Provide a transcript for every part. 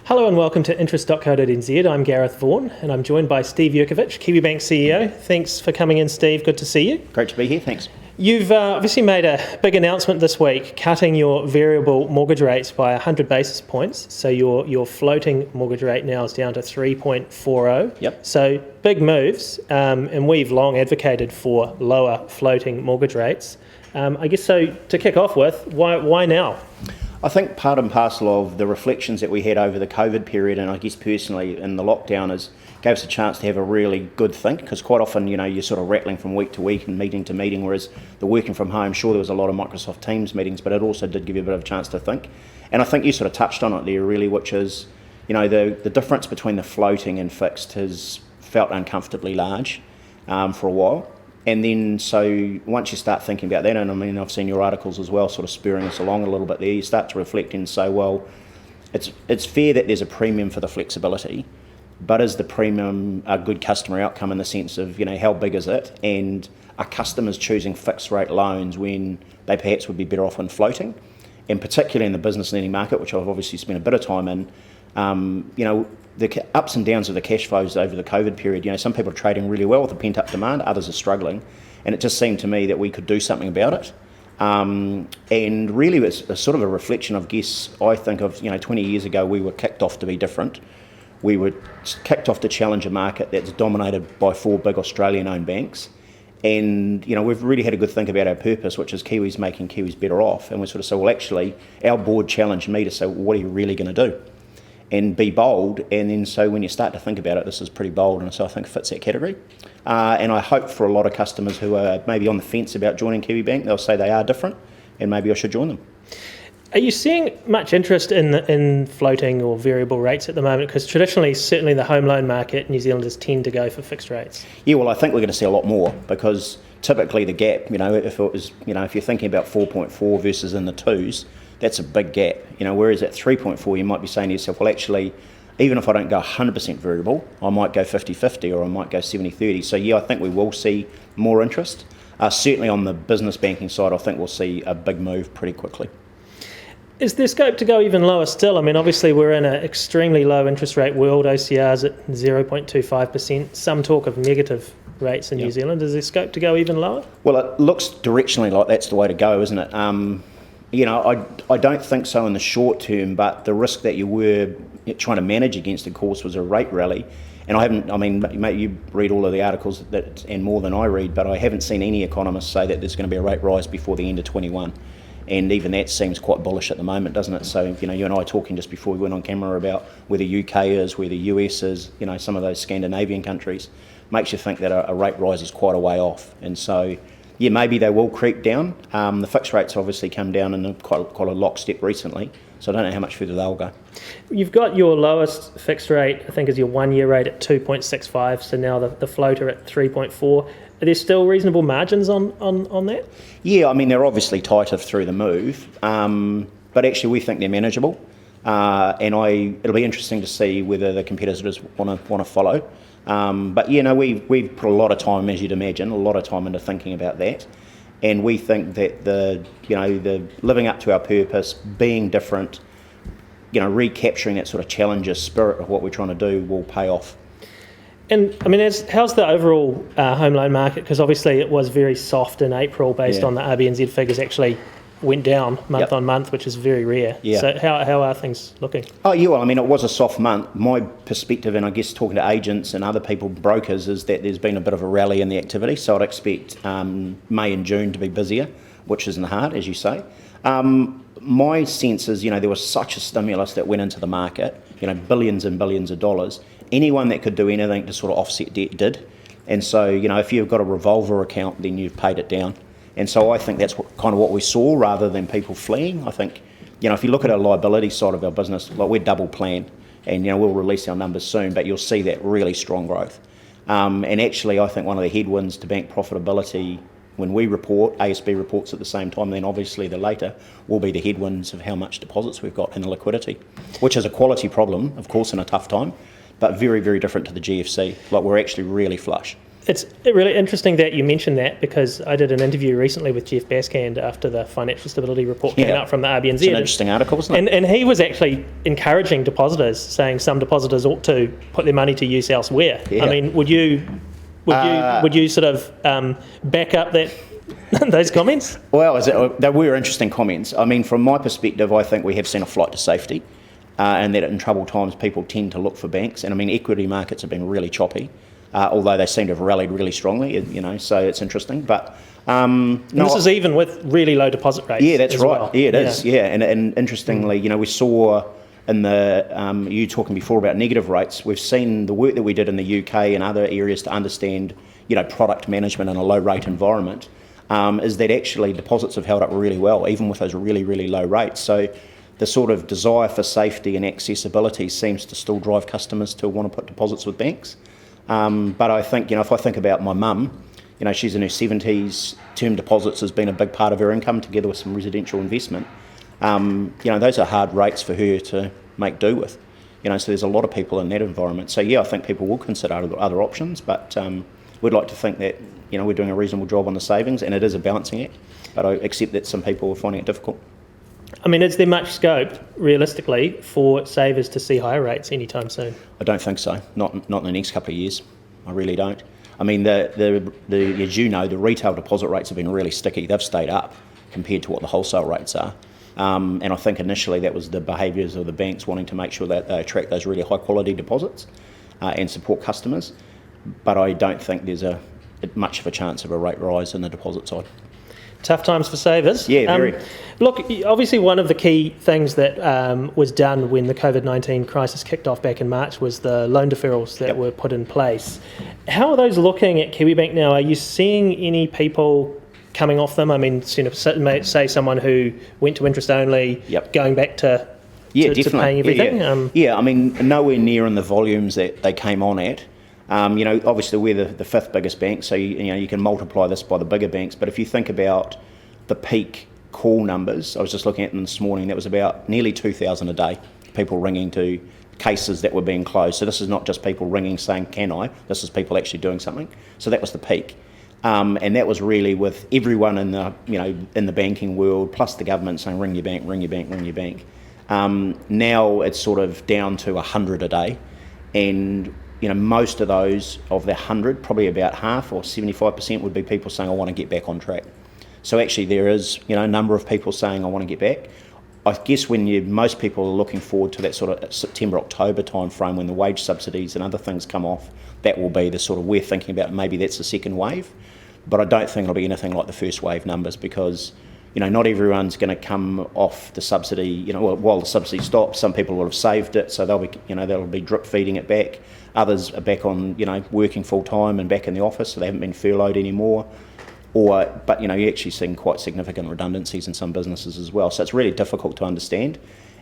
Hello and welcome to interest.co.nz. I'm Gareth Vaughan and I'm joined by Steve Jurkovich, Kiwibank CEO. Thanks for coming in, Steve. Good to see you. Great to be here, thanks. You've obviously made a big announcement this week, cutting your variable mortgage rates by 100 basis points. So your floating mortgage rate now is down to 3.40. Yep. So big moves, and we've long advocated for lower floating mortgage rates. I guess so. To kick off with, why now? I think part and parcel of the reflections that we had over the COVID period, and I guess personally in the lockdown, gave us a chance to have a really good think, because quite often, you're sort of rattling from week to week and meeting to meeting, whereas the working from home, sure, there was a lot of Microsoft Teams meetings, but it also did give you a bit of a chance to think. And I think you sort of touched on it there really, which is, the difference between the floating and fixed has felt uncomfortably large for a while. And then, so once you start thinking about that, and I mean, I've seen your articles as well, sort of spurring us along a little bit there, you start to reflect and say, well, it's fair that there's a premium for the flexibility, but is the premium a good customer outcome in the sense of, how big is it? And are customers choosing fixed rate loans when they perhaps would be better off in floating? And particularly in the business lending market, which I've obviously spent a bit of time in, the ups and downs of the cash flows over the COVID period, some people are trading really well with the pent-up demand, others are struggling, and it just seemed to me that we could do something about it. And really it's a sort of a reflection of, I think of, 20 years ago we were kicked off to be different. We were kicked off to challenge a market that's dominated by 4 big Australian-owned banks. And, we've really had a good think about our purpose, which is Kiwis making Kiwis better off. And we sort of say, well, actually, our board challenged me to say, well, what are you really going to do? And be bold, and then so when you start to think about it, this is pretty bold, and so I think it fits that category. And I hope for a lot of customers who are maybe on the fence about joining Kiwibank, they'll say they are different, and maybe I should join them. Are you seeing much interest in floating or variable rates at the moment? Because traditionally, certainly the home loan market, New Zealanders tend to go for fixed rates. Yeah, well, I think we're going to see a lot more, because typically the gap, if it was, if you're thinking about 4.4 versus in the twos, that's a big gap. Whereas at 3.4, you might be saying to yourself, well, actually, even if I don't go 100% variable, I might go 50-50 or I might go 70-30. So, I think we will see more interest. Certainly on the business banking side, I think we'll see a big move pretty quickly. Is there scope to go even lower still? I mean, obviously we're in an extremely low interest rate world, OCR's at 0.25%, some talk of negative rates in New Zealand. Is there scope to go even lower? Well, it looks directionally like that's the way to go, isn't it? I don't think so in the short term, but the risk that you were trying to manage against, of course, was a rate rally. And mate, you read all of the articles and more than I read, but I haven't seen any economists say that there's going to be a rate rise before the end of 21. And even that seems quite bullish at the moment, doesn't it? So, you and I talking just before we went on camera about where the UK is, where the US is, some of those Scandinavian countries, makes you think that a rate rise is quite a way off. And so, maybe they will creep down. The fixed rates obviously come down in quite a lockstep recently, so I don't know how much further they'll go. You've got your lowest fixed rate, I think, is your 1 year rate at 2.65, so now the floater at 3.4. Are there still reasonable margins on that? Yeah, they're obviously tighter through the move, but actually we think they're manageable. It'll be interesting to see whether the competitors want to follow. But we've put a lot of time, as you'd imagine, into thinking about that, and we think that the living up to our purpose, being different, recapturing that sort of challenger spirit of what we're trying to do will pay off. And how's the overall home loan market? Because obviously it was very soft in April based on the RBNZ figures actually went down month on month, which is very rare. Yeah. So how are things looking? Oh, it was a soft month. My perspective, and I guess talking to agents and other people, brokers, is that there's been a bit of a rally in the activity. So I'd expect May and June to be busier, which isn't hard, as you say. My sense is, there was such a stimulus that went into the market, billions and billions of dollars. Anyone that could do anything to sort of offset debt did. And so, if you've got a revolver account, then you've paid it down. And so I think that's kind of what we saw rather than people fleeing. I think, if you look at our liability side of our business, like we're double plan, and, we'll release our numbers soon, but you'll see that really strong growth. And actually, I think one of the headwinds to bank profitability when we report, ASB reports at the same time, then obviously the later will be the headwinds of how much deposits we've got and the liquidity, which is a quality problem, of course, in a tough time, but very, very different to the GFC. Like, we're actually really flush. It's really interesting that you mentioned that, because I did an interview recently with Jeff Baskand after the financial stability report came out from the RBNZ. It's an interesting article, isn't it? And he was actually encouraging depositors, saying some depositors ought to put their money to use elsewhere. Yeah. I mean, would you sort of back up that those comments? Well, they were interesting comments. I mean, from my perspective, I think we have seen a flight to safety, and that in troubled times people tend to look for banks. And I mean, equity markets have been really choppy. Although they seem to have rallied really strongly, so it's interesting. But this is even with really low deposit rates. Yeah, that's right. Well. Yeah, it is. Yeah, and interestingly, we saw in the you talking before about negative rates. We've seen the work that we did in the UK and other areas to understand, product management in a low rate environment. Is that actually deposits have held up really well, even with those really, really low rates. So the sort of desire for safety and accessibility seems to still drive customers to want to put deposits with banks. But I think, if I think about my mum, she's in her 70s, term deposits has been a big part of her income together with some residential investment. Those are hard rates for her to make do with. So there's a lot of people in that environment. So yeah, I think people will consider other options, but we'd like to think that, we're doing a reasonable job on the savings, and it is a balancing act, but I accept that some people are finding it difficult. I mean, is there much scope, realistically, for savers to see higher rates anytime soon? I don't think so. Not in the next couple of years. I really don't. I mean, as the retail deposit rates have been really sticky. They've stayed up compared to what the wholesale rates are. And I think initially that was the behaviours of the banks wanting to make sure that they attract those really high quality deposits and support customers. But I don't think there's much of a chance of a rate rise in the deposit side. Tough times for savers. Yeah, very. Look, obviously one of the key things that was done when the COVID-19 crisis kicked off back in March was the loan deferrals that were put in place. How are those looking at Kiwibank now? Are you seeing any people coming off them? I mean, say someone who went to interest only, going back to paying everything? Yeah, I mean, nowhere near in the volumes that they came on at. Obviously we're the fifth biggest bank, so you can multiply this by the bigger banks. But if you think about the peak call numbers, I was just looking at them this morning, that was about nearly 2,000 a day, people ringing to cases that were being closed. So this is not just people ringing saying, can I? This is people actually doing something. So that was the peak. And that was really with everyone in the banking world, plus the government saying, ring your bank, ring your bank, ring your bank. Now it's sort of down to 100 a day. And most of those, of the 100, probably about half or 75% would be people saying, I want to get back on track. So actually there is, a number of people saying, I want to get back. I guess when most people are looking forward to that sort of September, October time frame when the wage subsidies and other things come off, that will be the sort of, we're thinking about maybe that's the second wave. But I don't think it'll be anything like the first wave numbers, because not everyone's going to come off the subsidy. While the subsidy stops, some people will have saved it, so they'll be drip feeding it back. Others are back on, working full time and back in the office, so they haven't been furloughed anymore. But you're actually seeing quite significant redundancies in some businesses as well. So it's really difficult to understand.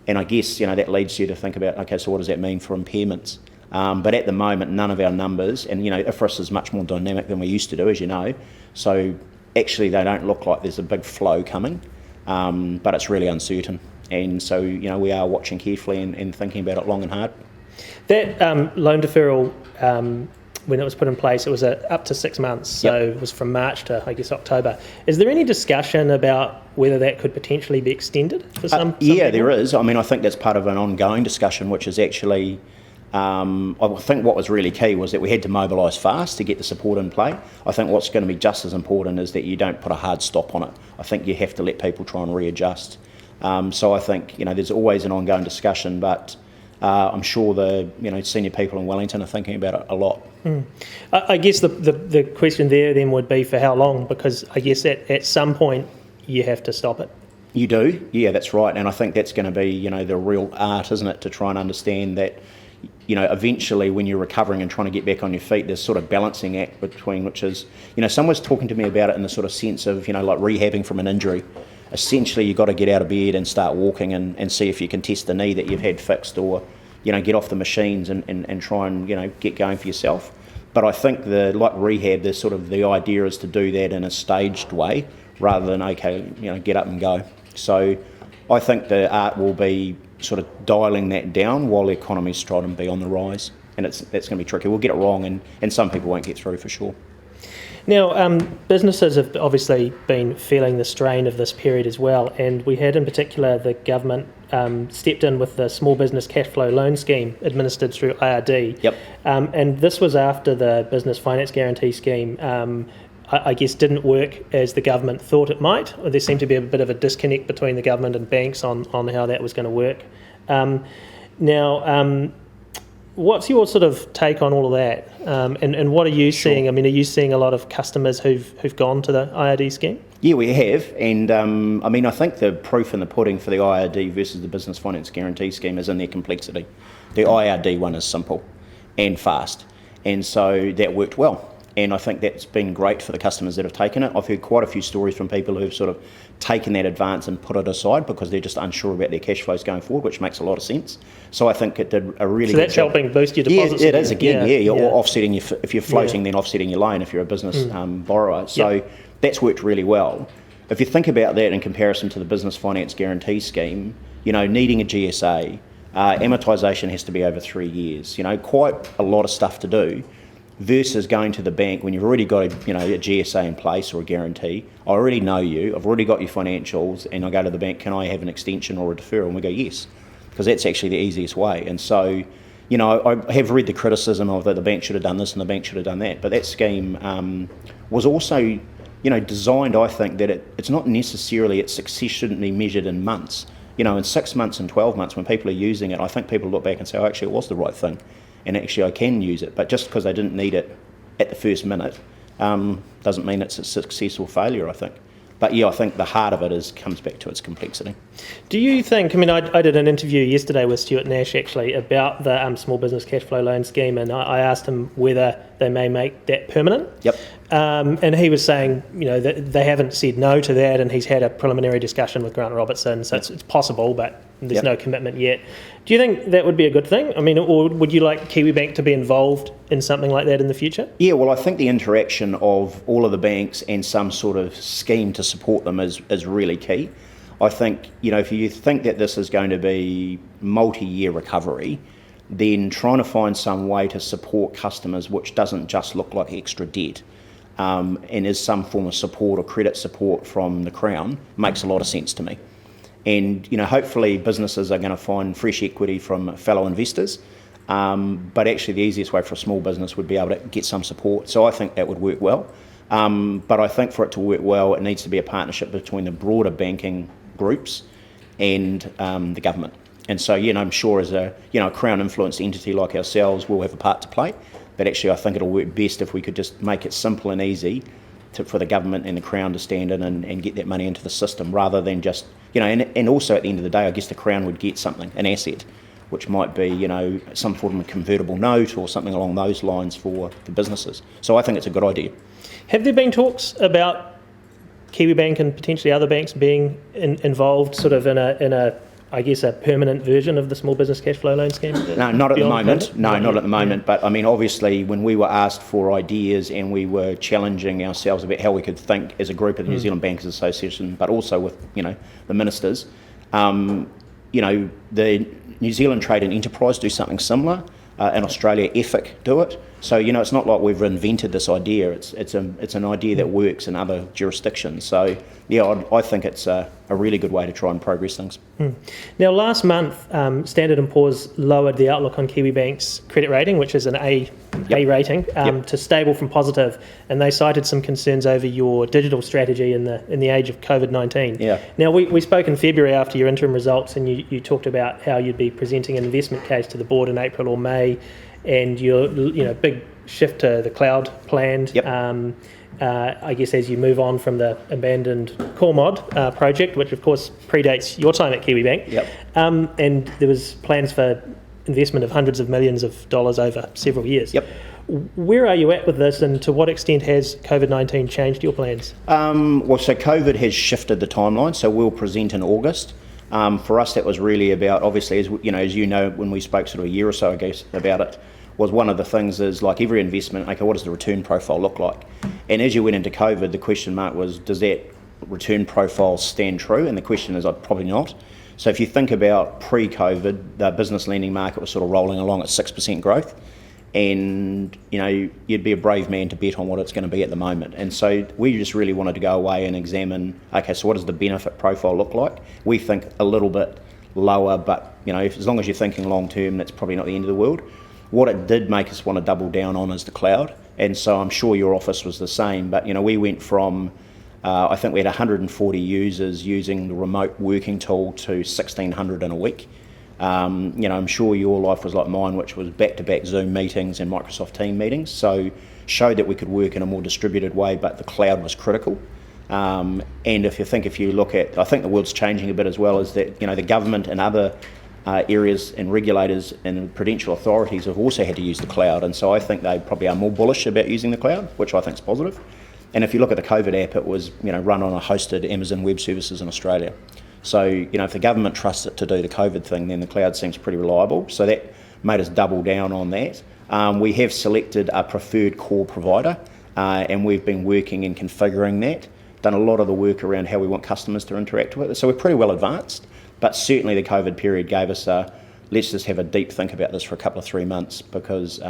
And I guess, that leads you to think about, okay, so what does that mean for impairments? But at the moment, none of our numbers, and IFRS is much more dynamic than we used to do, as you know. So actually they don't look like there's a big flow coming, but it's really uncertain. And so, we are watching carefully and thinking about it long and hard. That loan deferral, when it was put in place, it was up to 6 months, so it was from March to, I guess, October. Is there any discussion about whether that could potentially be extended for some people? There is. I mean, I think that's part of an ongoing discussion, which is actually, I think what was really key was that we had to mobilise fast to get the support in play. I think what's going to be just as important is that you don't put a hard stop on it. I think you have to let people try and readjust. So I think, there's always an ongoing discussion, but I'm sure the senior people in Wellington are thinking about it a lot. I guess the question there then would be for how long, because I guess at some point you have to stop it. You do, yeah, that's right. And I think that's going to be, the real art, isn't it, to try and understand that, eventually when you're recovering and trying to get back on your feet, there's sort of balancing act between, which is, someone's talking to me about it in the sort of sense of, like rehabbing from an injury. Essentially, you've got to get out of bed and start walking and see if you can test the knee that you've had fixed, or, get off the machines and try and, get going for yourself. But I think like rehab, the idea is to do that in a staged way rather than, get up and go. So I think the art will be sort of dialing that down while the economy's trying to be on the rise. And that's going to be tricky. We'll get it wrong and some people won't get through for sure. Now, businesses have obviously been feeling the strain of this period as well, and we had in particular the government stepped in with the small business cash flow loan scheme administered through IRD. Yep. And this was after the business finance guarantee scheme, I guess, didn't work as the government thought it might. There seemed to be a bit of a disconnect between the government and banks on how that was going to work. Now, what's your sort of take on all of that? And what are you seeing? I mean, are you seeing a lot of customers who've gone to the IRD scheme? Yeah, we have. And I mean, I think the proof in the pudding for the IRD versus the Business Finance Guarantee Scheme is in their complexity. The IRD one is simple and fast. And so that worked well. And I think that's been great for the customers that have taken it. I've heard quite a few stories from people who've sort of taken that advance and put it aside because they're just unsure about their cash flows going forward, which makes a lot of sense. So I think it did a really good job. So that's helping boost your deposits? Yeah, it is again, You're offsetting, if you're floating, then offsetting your loan if you're a business borrower. So that's worked really well. If you think about that in comparison to the Business Finance Guarantee Scheme, needing a GSA, amortisation has to be over 3 years, quite a lot of stuff to do. Versus going to the bank when you've already got a GSA in place or a guarantee. I already know you, I've already got your financials, and I go to the bank, can I have an extension or a deferral? And we go, yes, because that's actually the easiest way. And so, I have read the criticism of that the bank should have done this and the bank should have done that, but that scheme was also, designed, I think, that it's not necessarily, its success shouldn't be measured in months. In 6 months and 12 months when people are using it, I think people look back and say, oh, actually, it was the right thing. And actually I can use it, but just because they didn't need it at the first minute doesn't mean it's a success or failure, I think. But I think the heart of it comes back to its complexity. Do you think, I did an interview yesterday with Stuart Nash actually about the small business cash flow loan scheme, and I asked him whether they may make that permanent. Yep. And he was saying, that they haven't said no to that, and he's had a preliminary discussion with Grant Robertson, so it's possible, but there's no commitment yet. Do you think that would be a good thing? Or would you like Kiwibank to be involved in something like that in the future? Yeah, well, I think the interaction of all of the banks and some sort of scheme to support them is really key. I think, if you think that this is going to be multi-year recovery, then trying to find some way to support customers which doesn't just look like extra debt and is some form of support or credit support from the Crown makes a lot of sense to me. And hopefully businesses are going to find fresh equity from fellow investors, but actually the easiest way for a small business would be able to get some support. So I think that would work well. But I think for it to work well, it needs to be a partnership between the broader banking groups and the government. And so, I'm sure as a Crown influenced entity like ourselves, we'll have a part to play. But actually, I think it'll work best if we could just make it simple and easy for the government and the Crown to stand in and get that money into the system, rather than just, and also at the end of the day, I guess the Crown would get something, an asset, which might be, some form of convertible note or something along those lines for the businesses. So I think it's a good idea. Have there been talks about Kiwibank and potentially other banks being involved sort of in a I guess, a permanent version of the small business cash flow loan scheme? No, not at the moment. No, not at the moment. Yeah. But obviously, when we were asked for ideas and we were challenging ourselves about how we could think as a group of the New Zealand Bankers Association, but also with the ministers, the New Zealand Trade and Enterprise do something similar. In Australia, EFIC do it. So it's not like we've invented this idea. It's an idea that works in other jurisdictions. So I think it's a really good way to try and progress things. Now, last month, Standard & Poor's lowered the outlook on Kiwibank's credit rating, which is an A rating, to stable from positive, and they cited some concerns over your digital strategy in the age of COVID-19. Yeah. Now, we spoke in February after your interim results, and you talked about how you'd be presenting an investment case to the board in April or May, and your big shift to the cloud planned. Yep. I guess as you move on from the abandoned CoreMod project, which of course predates your time at Kiwibank. Yep. And there was plans for investment of hundreds of millions of dollars over several years. Yep. Where are you at with this, and to what extent has COVID-19 changed your plans? So COVID has shifted the timeline, so we'll present in August. For us, that was really about, obviously, as you know, when we spoke sort of a year or so ago about it, was one of the things is, like every investment, okay, what does the return profile look like? And as you went into COVID, the question mark was, does that return profile stand true? And the question is, probably not. So if you think about pre-COVID, the business lending market was sort of rolling along at 6% growth. and you'd be a brave man to bet on what it's going to be at the moment. And so we just really wanted to go away and examine, okay, so what does the benefit profile look like? We think a little bit lower, but as long as you're thinking long term, that's probably not the end of the world. What it did make us want to double down on is the cloud, and so I'm sure your office was the same, but we went from I think we had 140 users using the remote working tool to 1,600 in a week. I'm sure your life was like mine, which was back-to-back Zoom meetings and Microsoft Teams meetings, so showed that we could work in a more distributed way, but the cloud was critical. And if you look at, I think the world's changing a bit as well, is that the government and other areas and regulators and prudential authorities have also had to use the cloud, and so I think they probably are more bullish about using the cloud, which I think is positive. And if you look at the COVID app, it was run on a hosted Amazon Web Services in Australia. So if the government trusts it to do the COVID thing, then the cloud seems pretty reliable. So that made us double down on that. We have selected a preferred core provider, and we've been working and configuring that. Done a lot of the work around how we want customers to interact with it. So we're pretty well advanced. But certainly the COVID period gave us let's just have a deep think about this for a couple of 3 months, because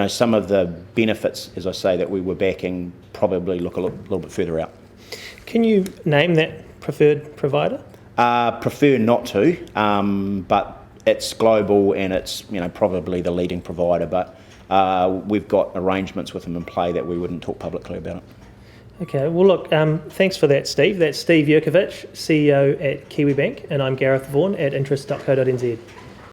some of the benefits, as I say, that we were backing probably look a little bit further out. Can you name that preferred provider? Prefer not to, but it's global and it's probably the leading provider, but we've got arrangements with them in play that we wouldn't talk publicly about it. Okay, well look, thanks for that, Steve. That's Steve Jurkovich, CEO at Kiwibank, and I'm Gareth Vaughan at interest.co.nz.